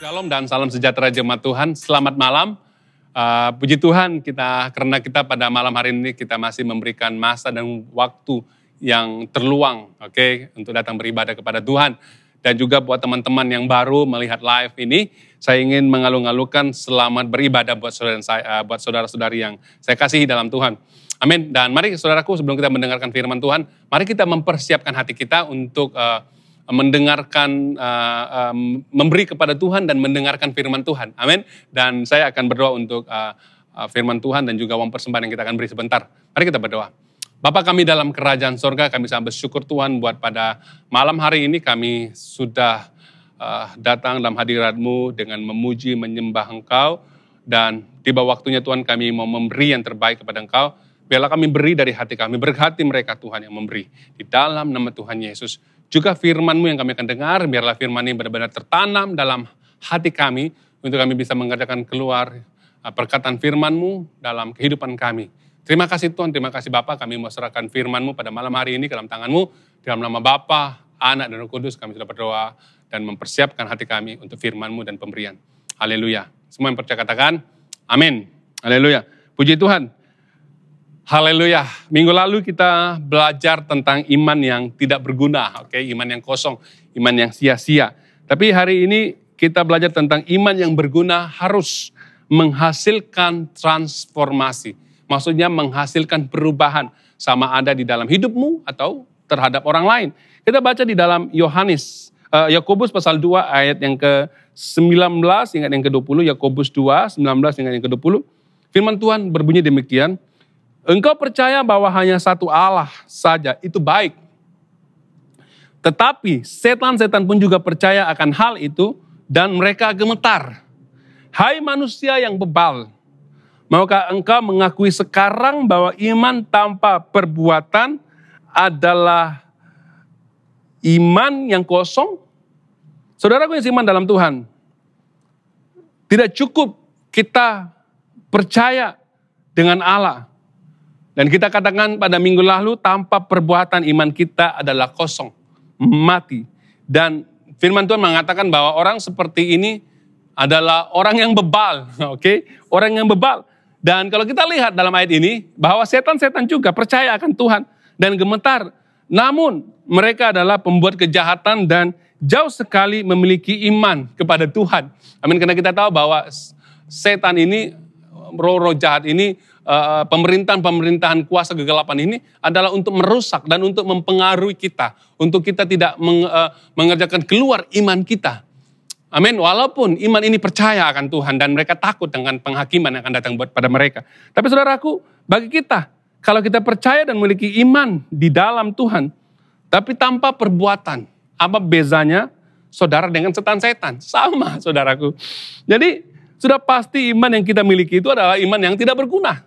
Shalom dan salam sejahtera jemaat Tuhan. Selamat malam. Puji Tuhan karena kita pada malam hari ini kita masih memberikan masa dan waktu yang terluang, untuk datang beribadah kepada Tuhan. Dan juga buat teman-teman yang baru melihat live ini, saya ingin mengalu-alukan selamat beribadah buat saudara-saudari yang saya kasihi dalam Tuhan. Amin. Dan mari saudaraku, sebelum kita mendengarkan firman Tuhan, mari kita mempersiapkan hati kita untuk mendengarkan, memberi kepada Tuhan dan mendengarkan firman Tuhan. Amin. Dan saya akan berdoa untuk firman Tuhan dan juga uang persembahan yang kita akan beri sebentar. Mari kita berdoa. Bapa kami dalam kerajaan sorga, kami sangat bersyukur Tuhan buat pada malam hari ini kami sudah datang dalam hadirat-Mu dengan memuji, menyembah Engkau. Dan tiba waktunya Tuhan kami mau memberi yang terbaik kepada Engkau. Biarlah kami beri dari hati kami, berkati mereka Tuhan yang memberi. Di dalam nama Tuhan Yesus. Juga firman-Mu yang kami akan dengar, biarlah firman ini benar-benar tertanam dalam hati kami, untuk kami bisa mengerjakan keluar perkataan firman-Mu dalam kehidupan kami. Terima kasih Tuhan, terima kasih Bapa, kami mau serahkan firman-Mu pada malam hari ini ke dalam tangan-Mu. Dalam nama Bapa, Anak dan Roh Kudus kami sudah berdoa dan mempersiapkan hati kami untuk firman-Mu dan pemberian. Haleluya. Semua yang percaya katakan, amin. Haleluya. Puji Tuhan. Haleluya. Minggu lalu kita belajar tentang iman yang tidak berguna, iman yang kosong, iman yang sia-sia. Tapi hari ini kita belajar tentang iman yang berguna harus menghasilkan transformasi. Maksudnya menghasilkan perubahan sama ada di dalam hidupmu atau terhadap orang lain. Kita baca di dalam Yakobus pasal 2 ayat yang ke-19 hingga yang ke-20, Yakobus 2, 19 hingga yang ke-20. Firman Tuhan berbunyi demikian, engkau percaya bahwa hanya satu Allah saja, itu baik. Tetapi setan-setan pun juga percaya akan hal itu dan mereka gemetar. Hai manusia yang bebal, maukah engkau mengakui sekarang bahwa iman tanpa perbuatan adalah iman yang kosong? Saudaraku yang seiman dalam Tuhan, tidak cukup kita percaya dengan Allah. Dan kita katakan pada minggu lalu, tanpa perbuatan iman kita adalah kosong, mati. Dan firman Tuhan mengatakan bahwa orang seperti ini adalah orang yang bebal, orang yang bebal. Dan kalau kita lihat dalam ayat ini, bahwa setan-setan juga percaya akan Tuhan dan gemetar. Namun mereka adalah pembuat kejahatan dan jauh sekali memiliki iman kepada Tuhan. Amin, karena kita tahu bahwa setan ini, roh-roh jahat ini, pemerintahan kuasa kegelapan ini adalah untuk merusak dan untuk mempengaruhi kita. Untuk kita tidak mengerjakan keluar iman kita. Amin. Walaupun iman ini percaya akan Tuhan dan mereka takut dengan penghakiman yang akan datang pada mereka. Tapi saudaraku, bagi kita, kalau kita percaya dan memiliki iman di dalam Tuhan, tapi tanpa perbuatan, apa bezanya saudara dengan setan-setan? Sama saudaraku. Jadi sudah pasti iman yang kita miliki itu adalah iman yang tidak berguna.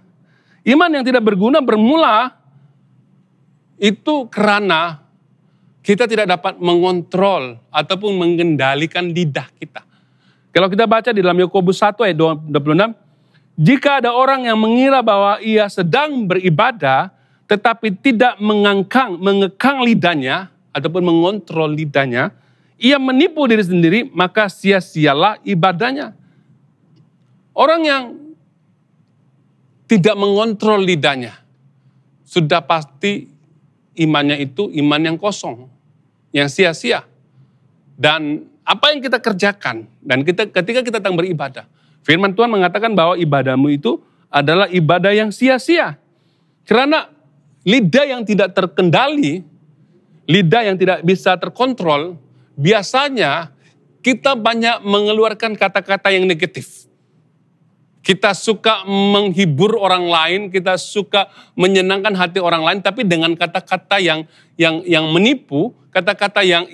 Iman yang tidak berguna bermula itu karena kita tidak dapat mengontrol ataupun mengendalikan lidah kita. Kalau kita baca di dalam Yakobus 1 ayat 26, jika ada orang yang mengira bahwa ia sedang beribadah tetapi tidak mengekang lidahnya ataupun mengontrol lidahnya, ia menipu diri sendiri, maka sia-sialah ibadahnya. Orang yang tidak mengontrol lidahnya, sudah pasti imannya itu iman yang kosong, yang sia-sia. Dan apa yang kita kerjakan, dan ketika kita datang beribadah, firman Tuhan mengatakan bahwa ibadahmu itu adalah ibadah yang sia-sia. Karena lidah yang tidak terkendali, lidah yang tidak bisa terkontrol, biasanya kita banyak mengeluarkan kata-kata yang negatif. Kita suka menghibur orang lain, kita suka menyenangkan hati orang lain, tapi dengan kata-kata yang menipu, kata-kata yang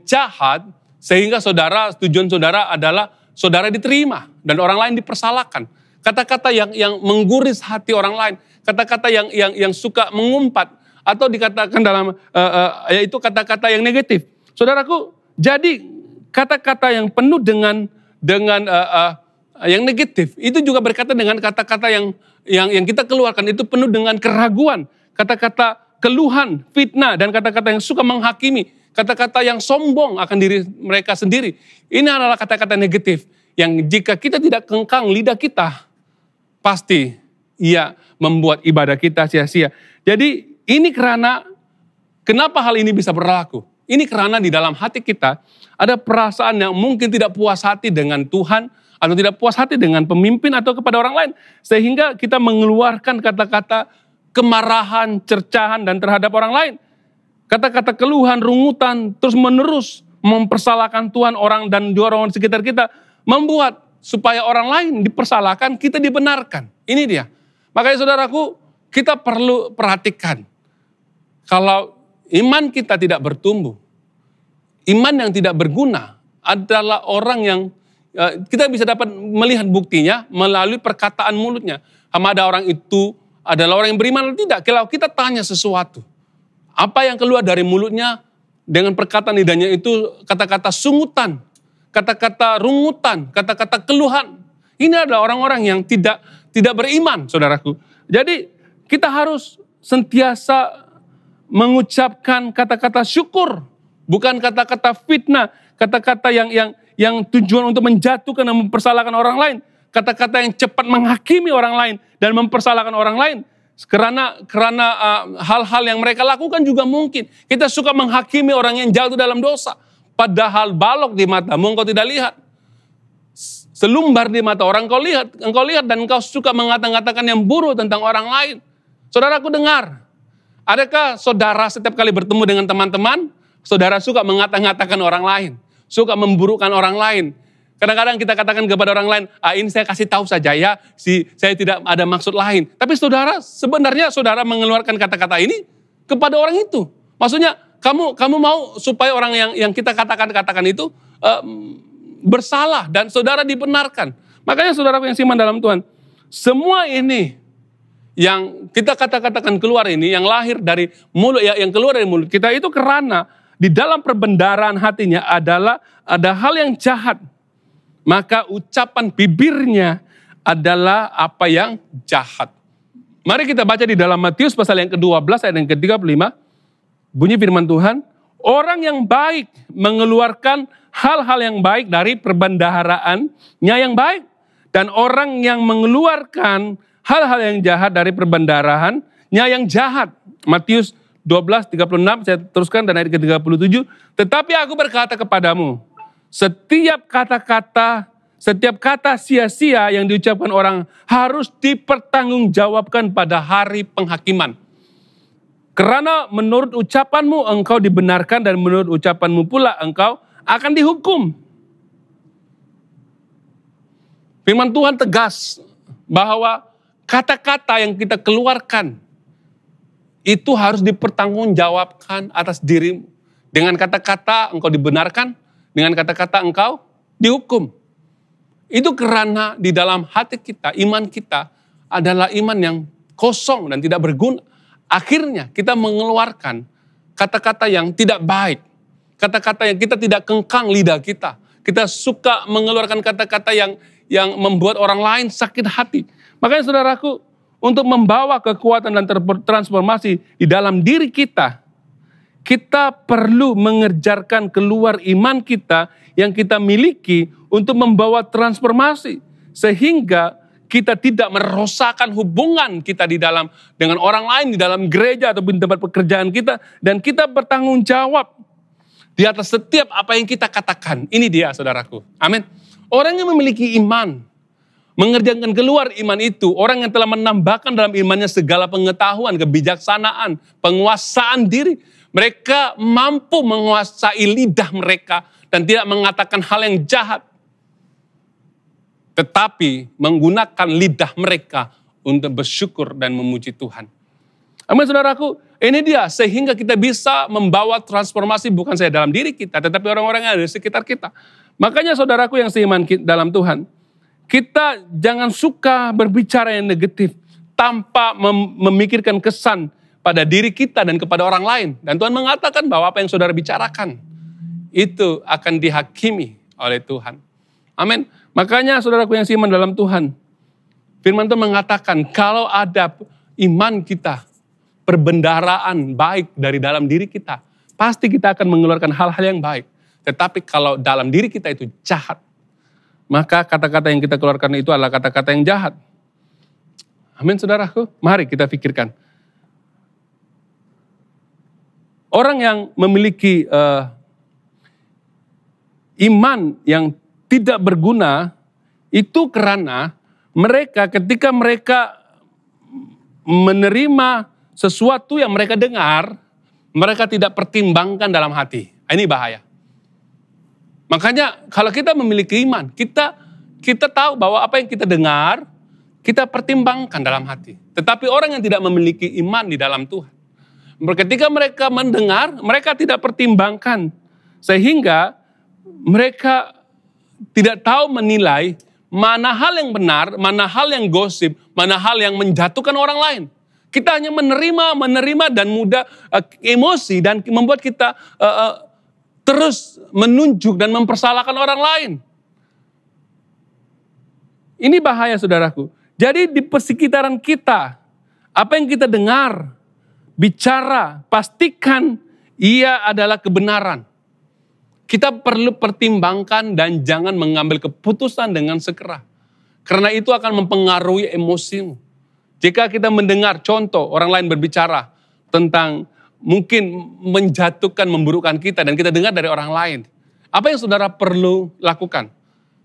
jahat, sehingga tujuan saudara adalah saudara diterima dan orang lain dipersalahkan. Kata-kata yang mengguris hati orang lain, kata-kata yang suka mengumpat, atau dikatakan dalam yaitu kata-kata yang negatif. Saudaraku, jadi kata-kata yang penuh dengan yang negatif, itu juga berkata dengan kata-kata yang kita keluarkan itu penuh dengan keraguan, kata-kata keluhan, fitnah, dan kata-kata yang suka menghakimi, kata-kata yang sombong akan diri mereka sendiri. Ini adalah kata-kata negatif yang jika kita tidak kengkang lidah kita, pasti ia membuat ibadah kita sia-sia. Jadi ini kenapa hal ini bisa berlaku? Ini karena di dalam hati kita ada perasaan yang mungkin tidak puas hati dengan Tuhan, atau tidak puas hati dengan pemimpin atau kepada orang lain. Sehingga kita mengeluarkan kata-kata kemarahan, cercahan, dan terhadap orang lain. Kata-kata keluhan, rungutan, terus menerus mempersalahkan Tuhan, orang dan orang di sekitar kita. Membuat supaya orang lain dipersalahkan, kita dibenarkan. Ini dia. Makanya saudaraku, kita perlu perhatikan. Kalau iman kita tidak bertumbuh, iman yang tidak berguna adalah orang yang kita bisa dapat melihat buktinya melalui perkataan mulutnya. Sama ada orang itu adalah orang yang beriman atau tidak. Kalau kita tanya sesuatu, apa yang keluar dari mulutnya dengan perkataan lidahnya itu kata-kata sungutan, kata-kata rungutan, kata-kata keluhan. Ini adalah orang-orang yang tidak beriman, saudaraku. Jadi kita harus sentiasa mengucapkan kata-kata syukur, bukan kata-kata fitnah, kata-kata yang tujuan untuk menjatuhkan dan mempersalahkan orang lain, kata-kata yang cepat menghakimi orang lain dan mempersalahkan orang lain. Karena hal-hal yang mereka lakukan juga mungkin. Kita suka menghakimi orang yang jatuh dalam dosa. Padahal balok di matamu engkau tidak lihat. Selumbar di mata orang engkau lihat dan engkau suka mengatakan yang buruk tentang orang lain. Saudaraku dengar, adakah saudara setiap kali bertemu dengan teman-teman, saudara suka mengatakan orang lain, suka memburukkan orang lain. Kadang-kadang kita katakan kepada orang lain, ini saya kasih tahu saja ya, saya tidak ada maksud lain. Tapi sebenarnya saudara mengeluarkan kata-kata ini kepada orang itu. Maksudnya kamu mau supaya orang yang kita katakan itu bersalah dan saudara dibenarkan. Makanya saudara yang siman dalam Tuhan, semua ini yang kita katakan keluar ini, yang lahir dari mulut, yang keluar dari mulut kita itu karena di dalam perbendaharaan hatinya ada hal yang jahat. Maka ucapan bibirnya adalah apa yang jahat. Mari kita baca di dalam Matius pasal yang ke-12 ayat yang ke-35. Bunyi firman Tuhan, orang yang baik mengeluarkan hal-hal yang baik dari perbendaharaannya yang baik. Dan orang yang mengeluarkan hal-hal yang jahat dari perbendaharaannya yang jahat. Matius 12:36, saya teruskan dan ayat ke-37. Tetapi aku berkata kepadamu, setiap kata sia-sia yang diucapkan orang harus dipertanggungjawabkan pada hari penghakiman. Karena menurut ucapanmu engkau dibenarkan dan menurut ucapanmu pula engkau akan dihukum. Firman Tuhan tegas bahwa kata-kata yang kita keluarkan itu harus dipertanggungjawabkan atas dirimu. Dengan kata-kata engkau dibenarkan, dengan kata-kata engkau dihukum. Itu karena di dalam hati kita, iman kita adalah iman yang kosong dan tidak berguna. Akhirnya kita mengeluarkan kata-kata yang tidak baik. Kata-kata yang kita tidak kengkang lidah kita. Kita suka mengeluarkan kata-kata yang membuat orang lain sakit hati. Makanya saudaraku, untuk membawa kekuatan dan transformasi di dalam diri kita, kita perlu mengerjakan keluar iman kita yang kita miliki untuk membawa transformasi. Sehingga kita tidak merosakkan hubungan kita dengan orang lain, di dalam gereja ataupun tempat pekerjaan kita. Dan kita bertanggung jawab di atas setiap apa yang kita katakan. Ini dia saudaraku. Amin. Orang yang memiliki iman, mengerjakan keluar iman itu, orang yang telah menambahkan dalam imannya segala pengetahuan, kebijaksanaan, penguasaan diri. Mereka mampu menguasai lidah mereka dan tidak mengatakan hal yang jahat. Tetapi menggunakan lidah mereka untuk bersyukur dan memuji Tuhan. Amin saudaraku, ini dia sehingga kita bisa membawa transformasi bukan saja dalam diri kita, tetapi orang-orang yang ada di sekitar kita. Makanya saudaraku yang seiman dalam Tuhan, kita jangan suka berbicara yang negatif tanpa memikirkan kesan pada diri kita dan kepada orang lain. Dan Tuhan mengatakan bahwa apa yang saudara bicarakan itu akan dihakimi oleh Tuhan. Amin. Makanya saudaraku yang seiman dalam Tuhan, firman Tuhan mengatakan kalau ada iman kita, perbendaharaan baik dari dalam diri kita, pasti kita akan mengeluarkan hal-hal yang baik. Tetapi kalau dalam diri kita itu jahat, maka kata-kata yang kita keluarkan itu adalah kata-kata yang jahat. Amin saudaraku, mari kita pikirkan. Orang yang memiliki iman yang tidak berguna, itu karena mereka ketika mereka menerima sesuatu yang mereka dengar, mereka tidak pertimbangkan dalam hati. Ini bahaya. Makanya kalau kita memiliki iman, kita tahu bahwa apa yang kita dengar, kita pertimbangkan dalam hati. Tetapi orang yang tidak memiliki iman di dalam Tuhan, ketika mereka mendengar, mereka tidak pertimbangkan. Sehingga mereka tidak tahu menilai mana hal yang benar, mana hal yang gosip, mana hal yang menjatuhkan orang lain. Kita hanya menerima dan mudah emosi dan membuat kita terus menunjuk dan mempersalahkan orang lain. Ini bahaya saudaraku. Jadi di persekitaran kita, apa yang kita dengar, bicara, pastikan ia adalah kebenaran. Kita perlu pertimbangkan dan jangan mengambil keputusan dengan segera. Karena itu akan mempengaruhi emosimu. Jika kita mendengar contoh orang lain berbicara tentang mungkin menjatuhkan, memburukkan kita dan kita dengar dari orang lain. Apa yang saudara perlu lakukan?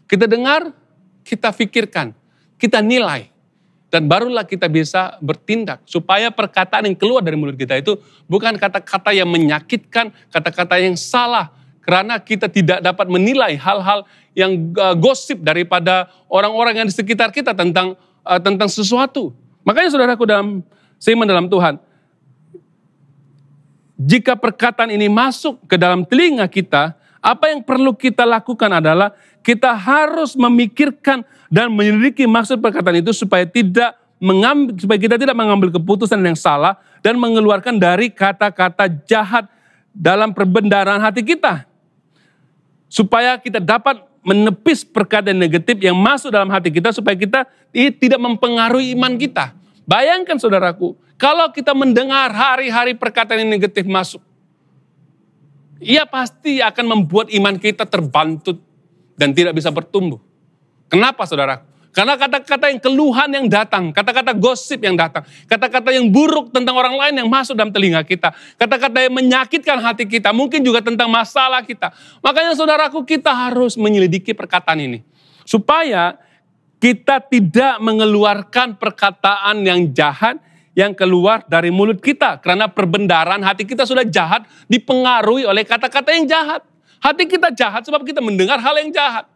Kita dengar, kita pikirkan, kita nilai. Dan barulah kita bisa bertindak. Supaya perkataan yang keluar dari mulut kita itu bukan kata-kata yang menyakitkan, kata-kata yang salah. Karena kita tidak dapat menilai hal-hal yang gosip daripada orang-orang yang di sekitar kita tentang sesuatu. Makanya saudaraku seiman dalam Tuhan, jika perkataan ini masuk ke dalam telinga kita, apa yang perlu kita lakukan adalah kita harus memikirkan dan menyelidiki maksud perkataan itu supaya kita tidak mengambil keputusan yang salah dan mengeluarkan dari kata-kata jahat dalam perbendaharaan hati kita. Supaya kita dapat menepis perkataan negatif yang masuk dalam hati kita supaya kita tidak mempengaruhi iman kita. Bayangkan saudaraku, kalau kita mendengar hari-hari perkataan yang negatif masuk, ia pasti akan membuat iman kita terbantut dan tidak bisa bertumbuh. Kenapa saudaraku? Karena kata-kata yang keluhan yang datang, kata-kata gosip yang datang, kata-kata yang buruk tentang orang lain yang masuk dalam telinga kita, kata-kata yang menyakitkan hati kita, mungkin juga tentang masalah kita. Makanya saudaraku, kita harus menyelidiki perkataan ini. Supaya kita tidak mengeluarkan perkataan yang jahat yang keluar dari mulut kita. Karena perbendaharaan hati kita sudah jahat, dipengaruhi oleh kata-kata yang jahat. Hati kita jahat sebab kita mendengar hal yang jahat.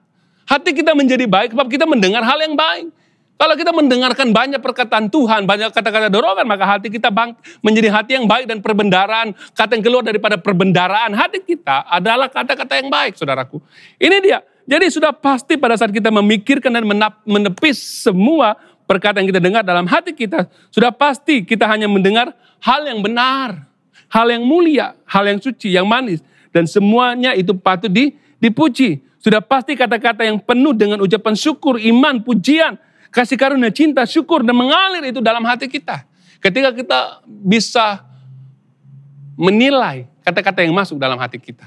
Hati kita menjadi baik sebab kita mendengar hal yang baik. Kalau kita mendengarkan banyak perkataan Tuhan, banyak kata-kata dorongan, maka hati kita menjadi hati yang baik dan perbendaharaan. Kata yang keluar daripada perbendaharaan hati kita adalah kata-kata yang baik, saudaraku. Ini dia. Jadi sudah pasti pada saat kita memikirkan dan menepis semua perkataan yang kita dengar dalam hati kita, sudah pasti kita hanya mendengar hal yang benar, hal yang mulia, hal yang suci, yang manis. Dan semuanya itu patut dipuji. Sudah pasti kata-kata yang penuh dengan ucapan syukur, iman, pujian, kasih karunia, cinta, syukur, dan mengalir itu dalam hati kita. Ketika kita bisa menilai kata-kata yang masuk dalam hati kita,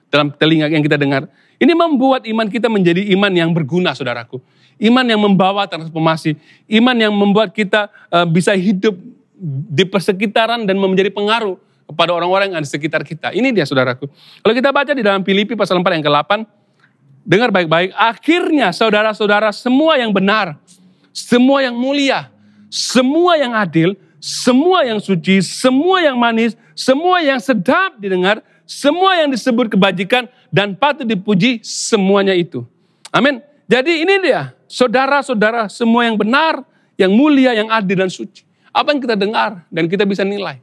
dalam telinga yang kita dengar, ini membuat iman kita menjadi iman yang berguna, saudaraku. Iman yang membawa transformasi, iman yang membuat kita bisa hidup di persekitaran dan menjadi pengaruh kepada orang-orang yang ada di sekitar kita. Ini dia, saudaraku. Kalau kita baca di dalam Filipi pasal 4 ayat ke-8, dengar baik-baik, akhirnya saudara-saudara semua yang benar, semua yang mulia, semua yang adil, semua yang suci, semua yang manis, semua yang sedap didengar, semua yang disebut kebajikan dan patut dipuji, semuanya itu. Amin. Jadi ini dia, saudara-saudara semua yang benar, yang mulia, yang adil dan suci. Apa yang kita dengar dan kita bisa nilai.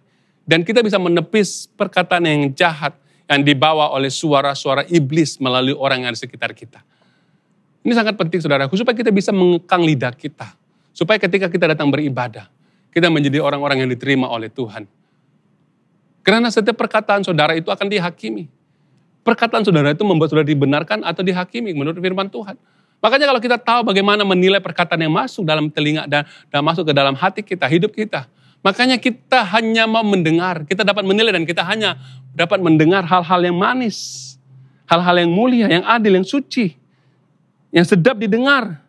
Dan kita bisa menepis perkataan yang jahat, yang dibawa oleh suara-suara iblis melalui orang yang ada di sekitar kita. Ini sangat penting saudaraku, supaya kita bisa mengekang lidah kita. Supaya ketika kita datang beribadah, kita menjadi orang-orang yang diterima oleh Tuhan. Karena setiap perkataan saudara itu akan dihakimi. Perkataan saudara itu membuat saudara dibenarkan atau dihakimi menurut firman Tuhan. Makanya kalau kita tahu bagaimana menilai perkataan yang masuk dalam telinga dan masuk ke dalam hati kita, hidup kita, Makanya kita hanya mau mendengar, kita dapat menilai dan kita hanya dapat mendengar hal-hal yang manis, hal-hal yang mulia, yang adil, yang suci, yang sedap didengar.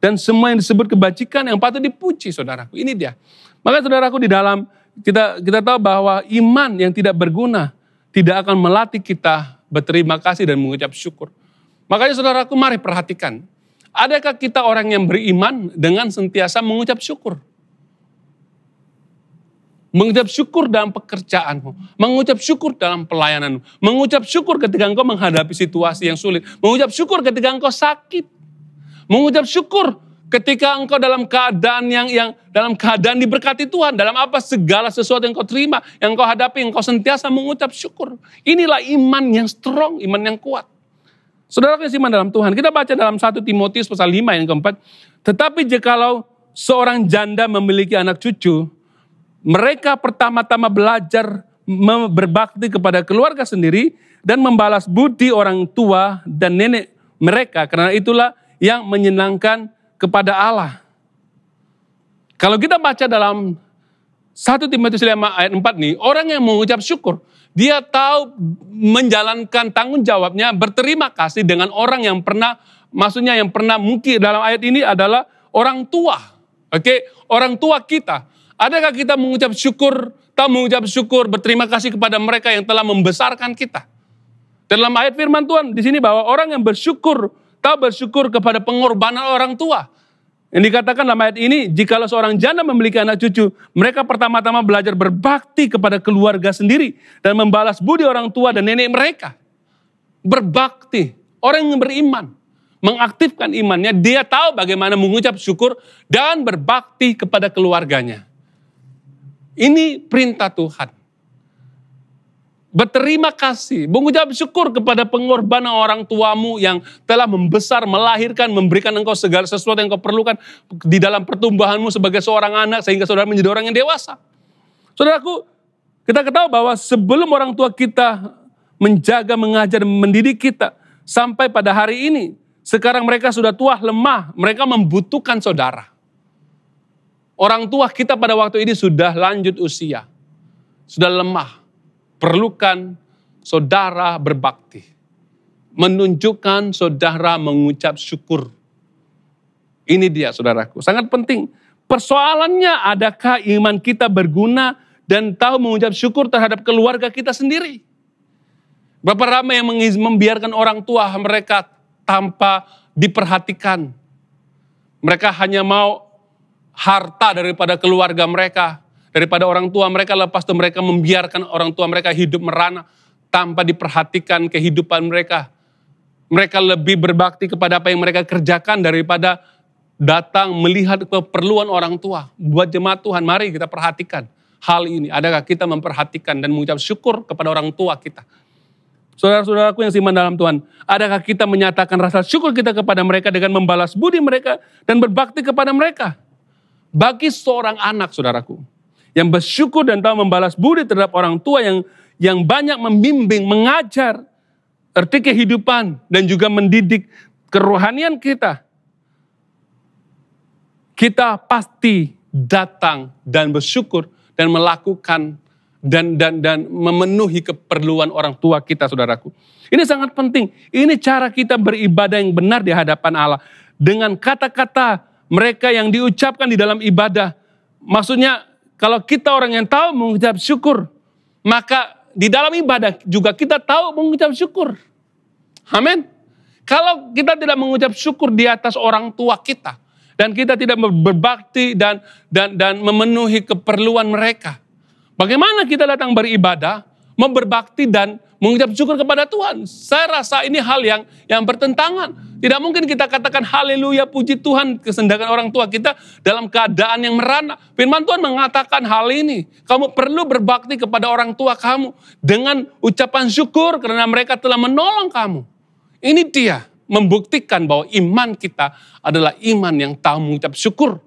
Dan semua yang disebut kebajikan yang patut dipuji, saudaraku. Ini dia. Maka saudaraku, di dalam kita tahu bahwa iman yang tidak berguna tidak akan melatih kita berterima kasih dan mengucap syukur. Makanya saudaraku, mari perhatikan. Adakah kita orang yang beriman dengan sentiasa mengucap syukur? Mengucap syukur dalam pekerjaanmu, mengucap syukur dalam pelayananmu, mengucap syukur ketika engkau menghadapi situasi yang sulit, mengucap syukur ketika engkau sakit, mengucap syukur ketika engkau dalam keadaan yang dalam keadaan diberkati Tuhan, dalam apa segala sesuatu yang kau terima, yang kau hadapi, engkau sentiasa mengucap syukur. Inilah iman yang strong, iman yang kuat. Saudara kasih iman dalam Tuhan, kita baca dalam 1 Timotius pasal 5 yang keempat, tetapi jikalau seorang janda memiliki anak cucu, mereka pertama-tama belajar berbakti kepada keluarga sendiri dan membalas budi orang tua dan nenek mereka, karena itulah yang menyenangkan kepada Allah. Kalau kita baca dalam 1 Timotius 5 ayat 4 nih, orang yang mengucap syukur, dia tahu menjalankan tanggung jawabnya, berterima kasih dengan orang yang pernah, maksudnya yang pernah, mungkin dalam ayat ini adalah orang tua. Oke, orang tua kita. Adakah kita mengucap syukur, tahu mengucap syukur, berterima kasih kepada mereka yang telah membesarkan kita? Dalam ayat firman Tuhan di sini bahwa orang yang bersyukur, tahu bersyukur kepada pengorbanan orang tua. Yang dikatakan dalam ayat ini, jikalau seorang janda memiliki anak cucu, mereka pertama-tama belajar berbakti kepada keluarga sendiri dan membalas budi orang tua dan nenek mereka. Berbakti, orang yang beriman, mengaktifkan imannya, dia tahu bagaimana mengucap syukur dan berbakti kepada keluarganya. Ini perintah Tuhan. Berterima kasih, mengucap syukur kepada pengorbanan orang tuamu yang telah membesar, melahirkan, memberikan engkau segala sesuatu yang engkau perlukan di dalam pertumbuhanmu sebagai seorang anak sehingga saudara menjadi orang yang dewasa. Saudaraku, kita ketahui bahwa sebelum orang tua kita menjaga, mengajar, mendidik kita sampai pada hari ini, sekarang mereka sudah tua, lemah, mereka membutuhkan saudara. Orang tua kita pada waktu ini sudah lanjut usia, sudah lemah, perlukan saudara berbakti, menunjukkan saudara mengucap syukur. Ini dia saudaraku, sangat penting. Persoalannya adakah iman kita berguna dan tahu mengucap syukur terhadap keluarga kita sendiri? Berapa ramai yang membiarkan orang tua mereka tanpa diperhatikan. Mereka hanya mau harta daripada keluarga mereka, daripada orang tua mereka, lepas itu mereka membiarkan orang tua mereka hidup merana tanpa diperhatikan kehidupan mereka. Mereka lebih berbakti kepada apa yang mereka kerjakan daripada datang melihat keperluan orang tua. Buat jemaat Tuhan, mari kita perhatikan hal ini. Adakah kita memperhatikan dan mengucap syukur kepada orang tua kita? Saudara-saudaraku yang seiman dalam Tuhan, adakah kita menyatakan rasa syukur kita kepada mereka dengan membalas budi mereka dan berbakti kepada mereka? Bagi seorang anak, saudaraku, yang bersyukur dan tahu membalas budi terhadap orang tua yang banyak membimbing, mengajar arti kehidupan dan juga mendidik kerohanian kita, kita pasti datang dan bersyukur dan melakukan dan memenuhi keperluan orang tua kita, saudaraku. Ini sangat penting. Ini cara kita beribadah yang benar di hadapan Allah. Dengan kata-kata mereka yang diucapkan di dalam ibadah. Maksudnya kalau kita orang yang tahu mengucap syukur, maka di dalam ibadah juga kita tahu mengucap syukur. Amin. Kalau kita tidak mengucap syukur di atas orang tua kita, dan kita tidak berbakti dan memenuhi keperluan mereka, bagaimana kita datang beribadah, mau berbakti dan mengucap syukur kepada Tuhan? Saya rasa ini hal yang bertentangan. Tidak mungkin kita katakan haleluya, puji Tuhan, kesendakan orang tua kita dalam keadaan yang merana. Firman Tuhan mengatakan hal ini. Kamu perlu berbakti kepada orang tua kamu dengan ucapan syukur karena mereka telah menolong kamu. Ini dia membuktikan bahwa iman kita adalah iman yang tahu mengucap syukur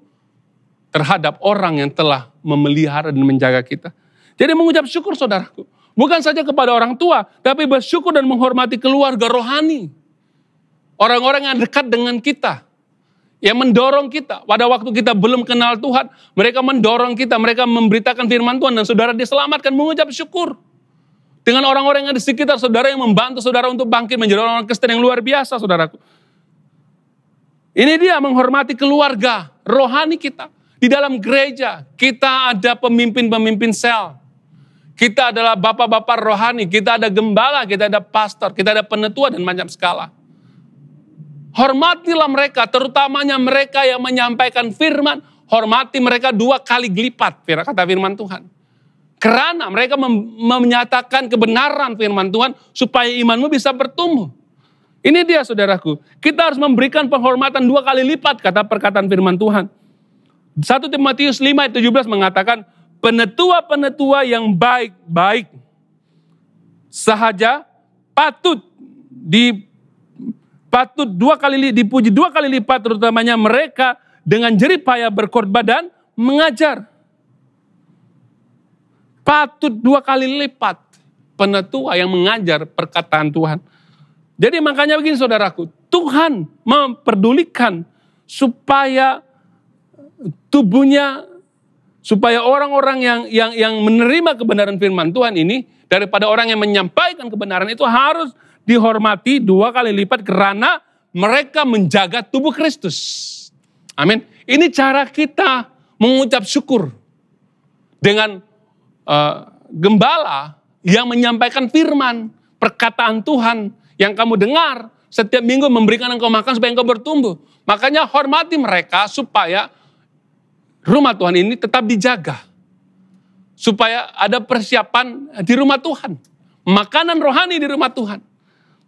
terhadap orang yang telah memelihara dan menjaga kita. Jadi mengucap syukur, saudaraku, bukan saja kepada orang tua, tapi bersyukur dan menghormati keluarga rohani. Orang-orang yang dekat dengan kita, yang mendorong kita. Pada waktu kita belum kenal Tuhan, mereka mendorong kita, mereka memberitakan firman Tuhan, dan saudara diselamatkan, mengucap syukur. Dengan orang-orang yang di sekitar saudara yang membantu saudara untuk bangkit menjadi orang-orang Kristen yang luar biasa, saudaraku. Ini dia menghormati keluarga rohani kita. Di dalam gereja, kita ada pemimpin-pemimpin sel. Kita adalah bapak-bapak rohani, kita ada gembala, kita ada pastor, kita ada penetua dan macam skala. Hormatilah mereka, terutamanya mereka yang menyampaikan firman. Hormati mereka 2 kali lipat, kata firman Tuhan. Karena mereka menyatakan kebenaran firman Tuhan supaya imanmu bisa bertumbuh. Ini dia saudaraku, kita harus memberikan penghormatan 2 kali lipat, kata perkataan firman Tuhan. 1 Timotius 5 ayat 17 mengatakan, penetua-penetua yang baik-baik sahaja patut dipuji 2 kali lipat, terutamanya mereka dengan jerih payah berkhotbah dan mengajar. Patut 2 kali lipat penetua yang mengajar perkataan Tuhan. Jadi makanya begini saudaraku, Tuhan memperdulikan supaya tubuhnya, supaya orang-orang yang menerima kebenaran firman Tuhan ini, daripada orang yang menyampaikan kebenaran itu harus dihormati 2 kali lipat karena mereka menjaga tubuh Kristus. Amin. Ini cara kita mengucap syukur dengan gembala yang menyampaikan firman, perkataan Tuhan yang kamu dengar setiap minggu, memberikan engkau makan supaya engkau bertumbuh. Makanya hormati mereka supaya rumah Tuhan ini tetap dijaga. Supaya ada persiapan di rumah Tuhan. Makanan rohani di rumah Tuhan.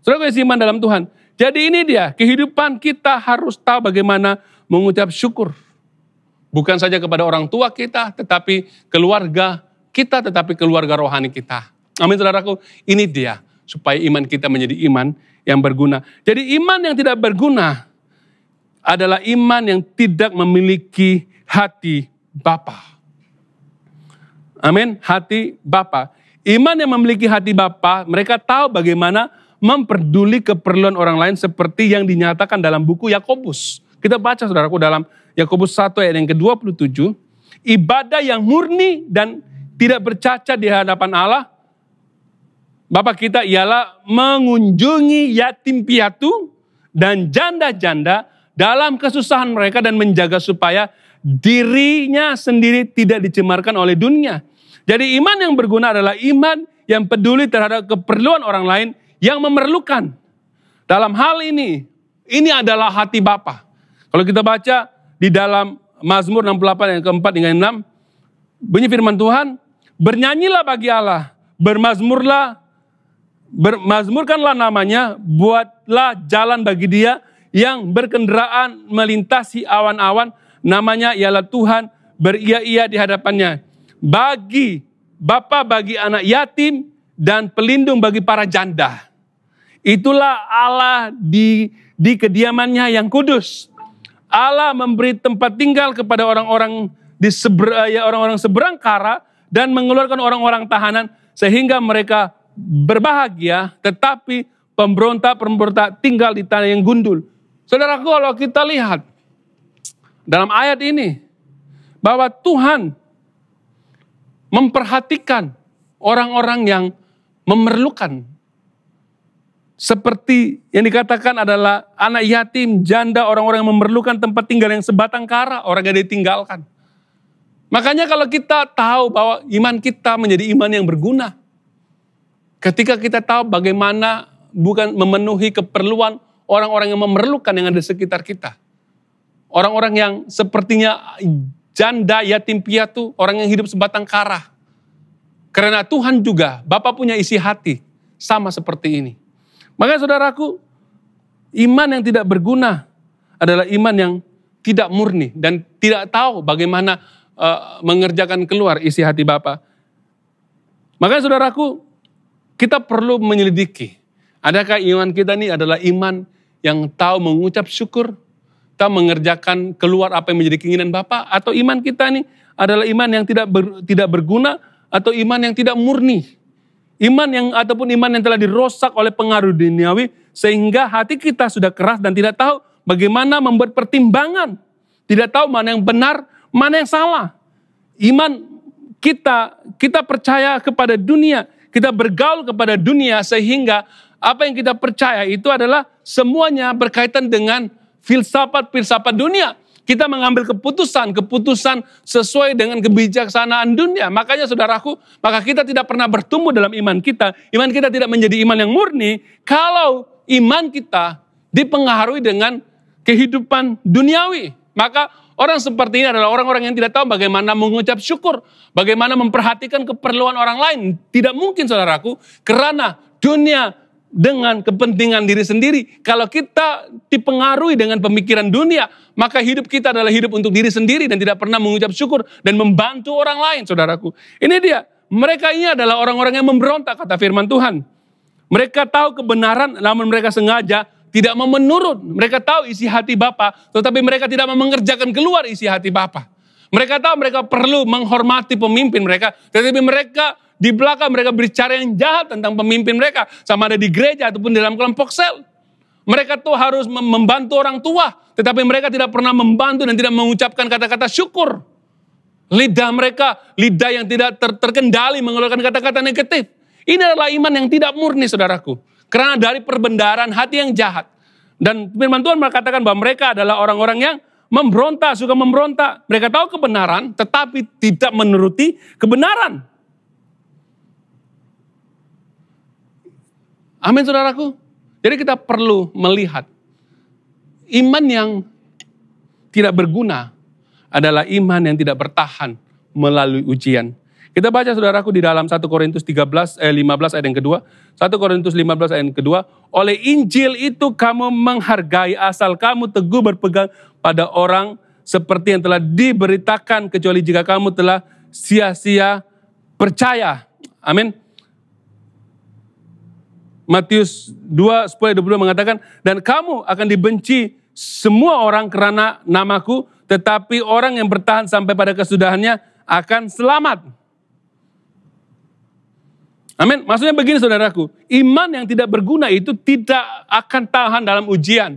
Saudara yang iman dalam Tuhan. Jadi ini dia, kehidupan kita harus tahu bagaimana mengucap syukur. Bukan saja kepada orang tua kita, tetapi keluarga kita, tetapi keluarga rohani kita. Amin saudaraku, ini dia. Supaya iman kita menjadi iman yang berguna. Jadi iman yang tidak berguna adalah iman yang tidak memiliki hati Bapa. Amin, hati Bapa. Iman yang memiliki hati Bapa, mereka tahu bagaimana memperduli keperluan orang lain seperti yang dinyatakan dalam buku Yakobus. Kita baca saudaraku dalam Yakobus 1 ayat yang ke-27. Ibadah yang murni dan tidak bercacat di hadapan Allah, Bapa kita, ialah mengunjungi yatim piatu dan janda-janda dalam kesusahan mereka dan menjaga supaya dirinya sendiri tidak dicemarkan oleh dunia. Jadi iman yang berguna adalah iman yang peduli terhadap keperluan orang lain yang memerlukan. Dalam hal ini adalah hati Bapa. Kalau kita baca di dalam Mazmur 68 yang keempat hingga 6, bunyi firman Tuhan, bernyanyilah bagi Allah, bermazmurkanlah namanya, buatlah jalan bagi Dia yang berkendaraan melintasi awan-awan, namanya ialah Tuhan, beria-ia di hadapannya. Bagi Bapa, bagi anak yatim, dan pelindung bagi para janda. Itulah Allah di kediamannya yang kudus. Allah memberi tempat tinggal kepada orang-orang orang-orang seberang kara dan mengeluarkan orang-orang tahanan sehingga mereka berbahagia, tetapi pemberontak-pemberontak tinggal di tanah yang gundul. Saudaraku, kalau kita lihat dalam ayat ini bahwa Tuhan memperhatikan orang-orang yang memerlukan. Seperti yang dikatakan adalah anak yatim, janda, orang-orang yang memerlukan tempat tinggal yang sebatang kara, orang yang ditinggalkan. Makanya kalau kita tahu bahwa iman kita menjadi iman yang berguna. Ketika kita tahu bagaimana bukan memenuhi keperluan orang-orang yang memerlukan yang ada di sekitar kita. Orang-orang yang sepertinya janda, yatim piatu, orang yang hidup sebatang kara. Karena Tuhan juga, Bapa punya isi hati sama seperti ini. Makanya saudaraku, iman yang tidak berguna adalah iman yang tidak murni dan tidak tahu bagaimana mengerjakan keluar isi hati Bapa. Makanya saudaraku, kita perlu menyelidiki. Adakah iman kita ini adalah iman yang tahu mengucap syukur, tahu mengerjakan keluar apa yang menjadi keinginan Bapa, atau iman kita ini adalah iman yang tidak berguna, atau iman yang tidak murni. Iman yang telah dirosak oleh pengaruh duniawi sehingga hati kita sudah keras dan tidak tahu bagaimana membuat pertimbangan. Tidak tahu mana yang benar, mana yang salah. Iman kita percaya kepada dunia, kita bergaul kepada dunia sehingga apa yang kita percaya itu adalah semuanya berkaitan dengan filsafat dunia. Kita mengambil keputusan sesuai dengan kebijaksanaan dunia. Makanya saudaraku, maka kita tidak pernah bertumbuh dalam iman kita. Iman kita tidak menjadi iman yang murni kalau iman kita dipengaruhi dengan kehidupan duniawi. Maka orang seperti ini adalah orang-orang yang tidak tahu bagaimana mengucap syukur, bagaimana memperhatikan keperluan orang lain. Tidak mungkin saudaraku, karena dunia dengan kepentingan diri sendiri. Kalau kita dipengaruhi dengan pemikiran dunia, maka hidup kita adalah hidup untuk diri sendiri dan tidak pernah mengucap syukur dan membantu orang lain, saudaraku. Ini dia, mereka ini adalah orang-orang yang memberontak, kata firman Tuhan. Mereka tahu kebenaran, namun mereka sengaja tidak mau menurut. Mereka tahu isi hati Bapa, tetapi mereka tidak mau mengerjakan keluar isi hati Bapa. Mereka tahu mereka perlu menghormati pemimpin mereka, tetapi mereka di belakang mereka berbicara yang jahat tentang pemimpin mereka, sama ada di gereja ataupun di dalam kelompok sel. Mereka tuh harus membantu orang tua, tetapi mereka tidak pernah membantu dan tidak mengucapkan kata-kata syukur. Lidah mereka, lidah yang tidak terkendali mengeluarkan kata-kata negatif. Ini adalah iman yang tidak murni, saudaraku. Karena dari perbendaharaan hati yang jahat. Dan firman Tuhan mengatakan bahwa mereka adalah orang-orang yang memberontak, suka memberontak. Mereka tahu kebenaran, tetapi tidak menuruti kebenaran. Amin, saudaraku. Jadi kita perlu melihat iman yang tidak berguna adalah iman yang tidak bertahan melalui ujian. Kita baca saudaraku di dalam 1 Korintus 15 ayat yang kedua. 1 Korintus 15 ayat yang kedua. Oleh Injil itu kamu menghargai asal kamu teguh berpegang pada orang seperti yang telah diberitakan, kecuali jika kamu telah sia-sia percaya. Amin. Matius 2, 10-22 mengatakan, dan kamu akan dibenci semua orang karena namaku, tetapi orang yang bertahan sampai pada kesudahannya akan selamat. Amin. Maksudnya begini saudaraku, iman yang tidak berguna itu tidak akan tahan dalam ujian.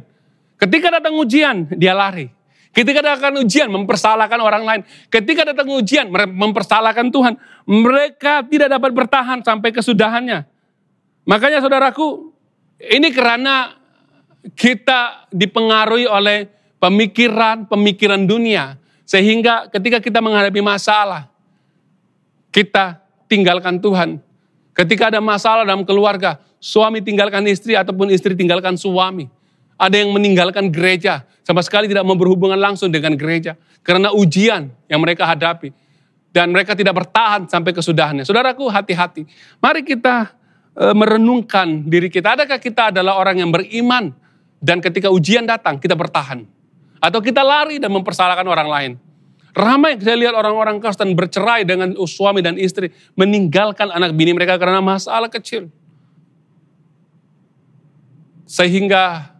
Ketika datang ujian, dia lari. Ketika datang ujian, mempersalahkan orang lain. Ketika datang ujian, mempersalahkan Tuhan. Mereka tidak dapat bertahan sampai kesudahannya. Makanya saudaraku, ini karena kita dipengaruhi oleh pemikiran dunia. Sehingga ketika kita menghadapi masalah, kita tinggalkan Tuhan. Ketika ada masalah dalam keluarga, suami tinggalkan istri ataupun istri tinggalkan suami. Ada yang meninggalkan gereja, sama sekali tidak mau berhubungan langsung dengan gereja. Karena ujian yang mereka hadapi. Dan mereka tidak bertahan sampai kesudahannya. Saudaraku, hati-hati. Mari kita merenungkan diri kita. Adakah kita adalah orang yang beriman dan ketika ujian datang kita bertahan? Atau kita lari dan mempersalahkan orang lain? Ramai saya lihat orang-orang Kristen bercerai dengan suami dan istri, meninggalkan anak bini mereka karena masalah kecil. Sehingga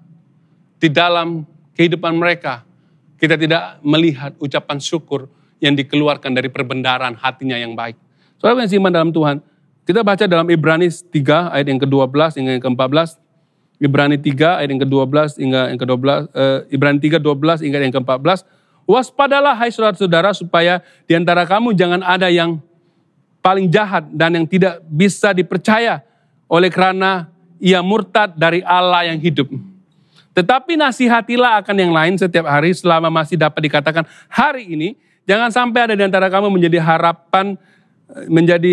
di dalam kehidupan mereka kita tidak melihat ucapan syukur yang dikeluarkan dari perbendaharaan hatinya yang baik. Saudara yang iman dalam Tuhan, kita baca dalam Ibrani 3 ayat yang ke-12 hingga yang ke-14. Ibrani 3 ayat yang ke-12 hingga yang ke-12. Ibrani 3, 12 hingga yang ke-14. Waspadalah hai saudara-saudara supaya di antara kamu jangan ada yang paling jahat dan yang tidak bisa dipercaya oleh karena ia murtad dari Allah yang hidup. Tetapi nasihatilah akan yang lain setiap hari selama masih dapat dikatakan hari ini. Jangan sampai ada di antara kamu menjadi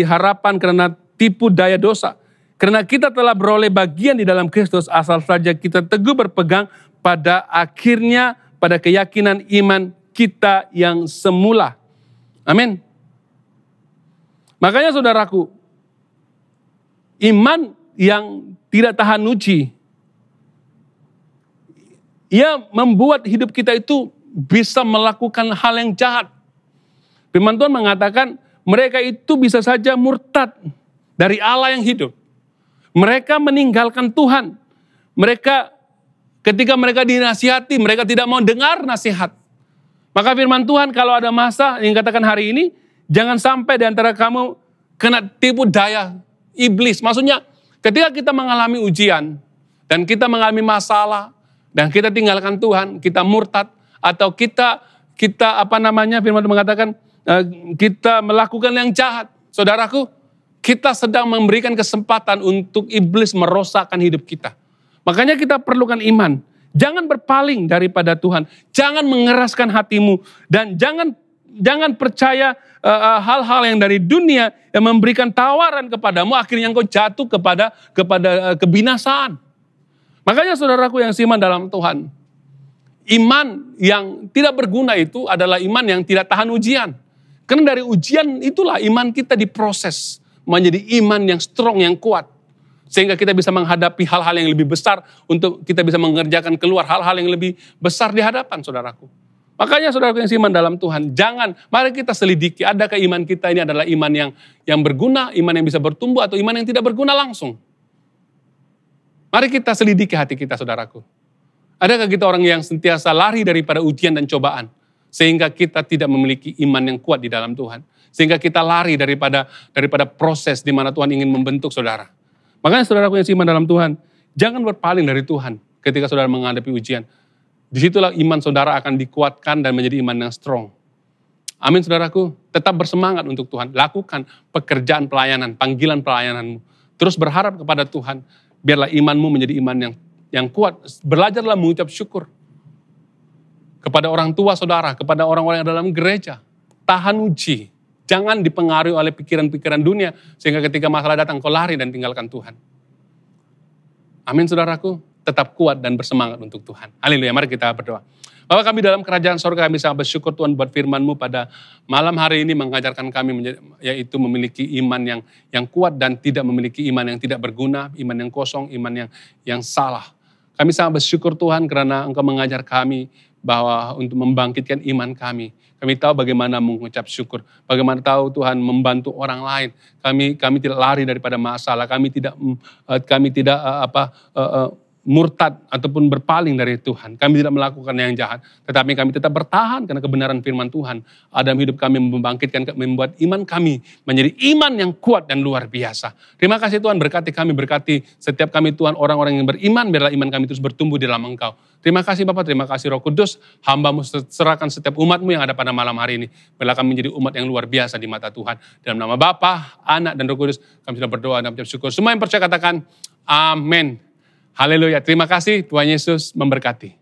harapan karena tipu daya dosa. Karena kita telah beroleh bagian di dalam Kristus asal saja kita teguh berpegang pada akhirnya pada keyakinan iman kita yang semula. Amin. Makanya saudaraku, iman yang tidak tahan uji, ia membuat hidup kita itu bisa melakukan hal yang jahat. Firman Tuhan mengatakan mereka itu bisa saja murtad dari Allah yang hidup. Mereka meninggalkan Tuhan. Mereka ketika mereka dinasihati, mereka tidak mau dengar nasihat. Maka firman Tuhan kalau ada masa yang katakan hari ini, jangan sampai di antara kamu kena tipu daya iblis. Maksudnya ketika kita mengalami ujian dan kita mengalami masalah, dan kita tinggalkan Tuhan, kita murtad, atau kita firman Tuhan mengatakan, kita melakukan yang jahat. Saudaraku, kita sedang memberikan kesempatan untuk iblis merosakkan hidup kita. Makanya kita perlukan iman. Jangan berpaling daripada Tuhan. Jangan mengeraskan hatimu. Dan jangan percaya hal-hal yang dari dunia yang memberikan tawaran kepadamu, akhirnya engkau jatuh kepada kebinasaan. Makanya saudaraku yang seiman dalam Tuhan, iman yang tidak berguna itu adalah iman yang tidak tahan ujian. Karena dari ujian itulah iman kita diproses menjadi iman yang strong, yang kuat. Sehingga kita bisa menghadapi hal-hal yang lebih besar, untuk kita bisa mengerjakan keluar hal-hal yang lebih besar di hadapan saudaraku. Makanya saudaraku yang seiman dalam Tuhan, mari kita selidiki, adakah iman kita ini adalah iman yang berguna, iman yang bisa bertumbuh, atau iman yang tidak berguna langsung. Mari kita selidiki hati kita saudaraku. Adakah kita orang yang sentiasa lari daripada ujian dan cobaan, sehingga kita tidak memiliki iman yang kuat di dalam Tuhan. Sehingga kita lari daripada proses di mana Tuhan ingin membentuk saudara. Makanya saudaraku yang seiman dalam Tuhan, jangan berpaling dari Tuhan ketika saudara menghadapi ujian. Disitulah iman saudara akan dikuatkan dan menjadi iman yang strong. Amin saudaraku, tetap bersemangat untuk Tuhan. Lakukan pekerjaan pelayanan, panggilan pelayananmu. Terus berharap kepada Tuhan, biarlah imanmu menjadi iman yang kuat. Belajarlah mengucap syukur kepada orang tua saudara, kepada orang-orang yang dalam gereja. Tahan uji, jangan dipengaruhi oleh pikiran-pikiran dunia, sehingga ketika masalah datang kau lari dan tinggalkan Tuhan. Amin saudaraku, tetap kuat dan bersemangat untuk Tuhan. Haleluya, mari kita berdoa. Bapa kami dalam kerajaan sorga, kami sangat bersyukur Tuhan buat firman-Mu pada malam hari ini mengajarkan kami yaitu memiliki iman yang kuat dan tidak memiliki iman yang tidak berguna, iman yang kosong, iman yang salah. Kami sangat bersyukur Tuhan karena Engkau mengajar kami bahwa untuk membangkitkan iman kami. Kami tahu bagaimana mengucap syukur, bagaimana tahu Tuhan membantu orang lain. Kami tidak lari daripada masalah, kami tidak murtad ataupun berpaling dari Tuhan. Kami tidak melakukan yang jahat, tetapi kami tetap bertahan karena kebenaran firman Tuhan. Dalam hidup kami membangkitkan, membuat iman kami menjadi iman yang kuat dan luar biasa. Terima kasih Tuhan, berkati kami, berkati setiap kami Tuhan, orang-orang yang beriman, biarlah iman kami terus bertumbuh di dalam Engkau. Terima kasih Bapak, terima kasih Roh Kudus, hamba-Mu serahkan setiap umat-Mu yang ada pada malam hari ini. Biarlah kami menjadi umat yang luar biasa di mata Tuhan. Dalam nama Bapa, Anak, dan Roh Kudus, kami sudah berdoa dan bersyukur. Semua yang percaya katakan, amin. Haleluya, terima kasih, Tuhan Yesus memberkati.